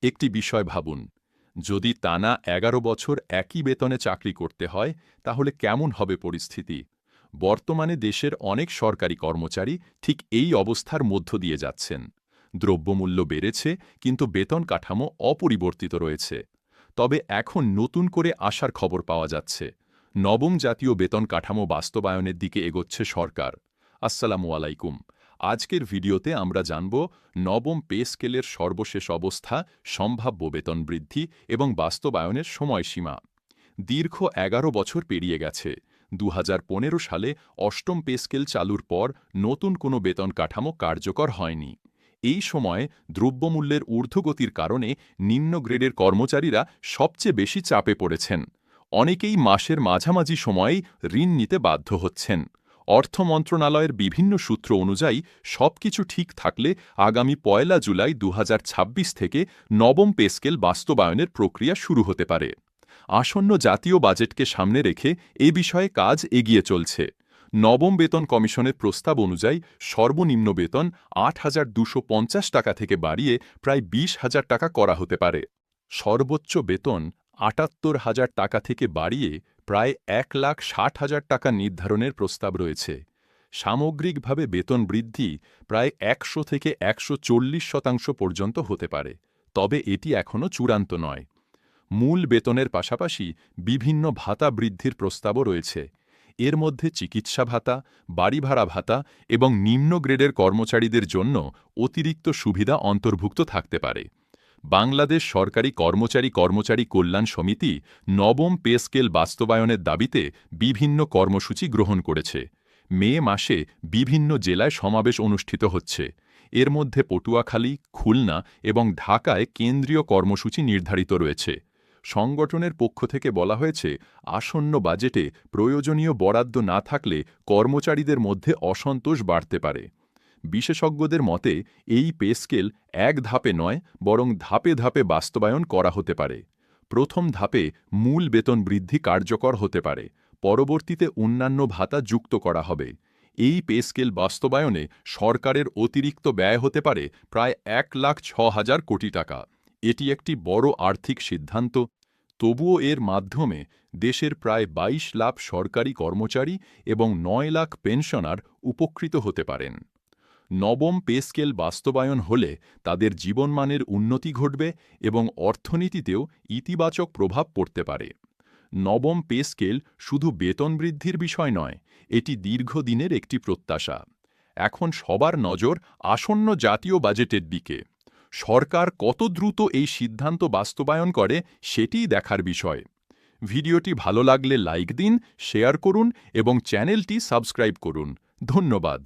একটি বিষয় ভাবুন, যদি টানা ১১ বছর একই বেতনে চাকরি করতে হয় তাহলে কেমন হবে পরিস্থিতি। বর্তমানে দেশের অনেক সরকারি কর্মচারী ঠিক এই অবস্থার মধ্য দিয়ে যাচ্ছেন। দ্রব্যমূল্য বেড়েছে, কিন্তু বেতন কাঠামো অপরিবর্তিত রয়েছে। তবে এখন নতুন করে আশার খবর পাওয়া যাচ্ছে। নবম জাতীয় বেতন কাঠামো বাস্তবায়নের দিকে এগোচ্ছে সরকার। আসসালামু আলাইকুম। আজকের ভিডিওতে আমরা জানব নবম পে স্কেলের সর্বশেষ অবস্থা, সম্ভাব্য বেতন বৃদ্ধি এবং বাস্তবায়নের সময়সীমা। দীর্ঘ ১১ বছর পেরিয়ে গেছে। ২০১৫ সালে অষ্টম পে স্কেল চালুর পর নতুন কোনো বেতন কাঠামো কার্যকর হয়নি। এই সময়ে দ্রব্যমূল্যের ঊর্ধ্বগতির কারণে নিম্ন গ্রেডের কর্মচারীরা সবচেয়ে বেশি চাপে পড়েছেন। অনেকেই মাসের মাঝামাঝি সময়েই ঋণ নিতে বাধ্য হচ্ছেন। অর্থ মন্ত্রণালয়ের বিভিন্ন সূত্র অনুযায়ী সবকিছু ঠিক থাকলে আগামী ১ জুলাই ২০২৬ থেকে নবম পে স্কেল বাস্তবায়নের প্রক্রিয়া শুরু হতে পারে। আসন্ন জাতীয় বাজেটকে সামনে রেখে এ বিষয়ে কাজ এগিয়ে চলছে। নবম বেতন কমিশনের প্রস্তাব অনুযায়ী সর্বনিম্ন বেতন ৮,২৫০ টাকা থেকে বাড়িয়ে প্রায় ২০,০০০ টাকা করা হতে পারে। সর্বোচ্চ বেতন ৭৮,০০০ টাকা থেকে বাড়িয়ে প্রায় ১,৬০,০০০ টাকা নির্ধারণের প্রস্তাব রয়েছে। সামগ্রিকভাবে বেতন বৃদ্ধি প্রায় ১০০ থেকে ১৪০% পর্যন্ত হতে পারে, তবে এটি এখনও চূড়ান্ত নয়। মূল বেতনের পাশাপাশি বিভিন্ন ভাতা বৃদ্ধির প্রস্তাবও রয়েছে। এর মধ্যে চিকিৎসা ভাতা, বাড়ি ভাড়া ভাতা এবং নিম্ন গ্রেডের কর্মচারীদের জন্য অতিরিক্ত সুবিধা অন্তর্ভুক্ত থাকতে পারে। বাংলাদেশ সরকারি কর্মচারী কল্যাণ সমিতি নবম পে স্কেল বাস্তবায়নের দাবিতে বিভিন্ন কর্মসূচি গ্রহণ করেছে। মে মাসে বিভিন্ন জেলায় সমাবেশ অনুষ্ঠিত হচ্ছে। এর মধ্যে পটুয়াখালী, খুলনা এবং ঢাকায় কেন্দ্রীয় কর্মসূচি নির্ধারিত রয়েছে। সংগঠনের পক্ষ থেকে বলা হয়েছে, আসন্ন বাজেটে প্রয়োজনীয় বরাদ্দ না থাকলে কর্মচারীদের মধ্যে অসন্তোষ বাড়তে পারে। বিশেষজ্ঞদের মতে এই পে স্কেল এক ধাপে নয়, বরং ধাপে ধাপে বাস্তবায়ন করা হতে পারে। প্রথম ধাপে মূল বেতন বৃদ্ধি কার্যকর হতে পারে, পরবর্তীতে অন্যান্য ভাতা যুক্ত করা হবে। এই পে স্কেল বাস্তবায়নে সরকারের অতিরিক্ত ব্যয় হতে পারে প্রায় ১,০৬,০০০ কোটি টাকা। এটি একটি বড় আর্থিক সিদ্ধান্ত। তবুও এর মাধ্যমে দেশের প্রায় ২২ লাখ সরকারি কর্মচারী এবং ৯ লাখ পেনশনার উপকৃত হতে পারেন। নবম পে স্কেল বাস্তবায়ন হলে তাদের জীবনমানের উন্নতি ঘটবে এবং অর্থনীতিতেও ইতিবাচক প্রভাব পড়তে পারে। নবম পে স্কেল শুধু বেতন বৃদ্ধির বিষয় নয়, এটি দীর্ঘদিনের একটি প্রত্যাশা। এখন সবার নজর আসন্ন জাতীয় বাজেটের দিকে। সরকার কত দ্রুত এই সিদ্ধান্ত বাস্তবায়ন করে সেটিই দেখার বিষয়। ভিডিওটি ভালো লাগলে লাইক দিন, শেয়ার করুন এবং চ্যানেলটি সাবস্ক্রাইব করুন। ধন্যবাদ।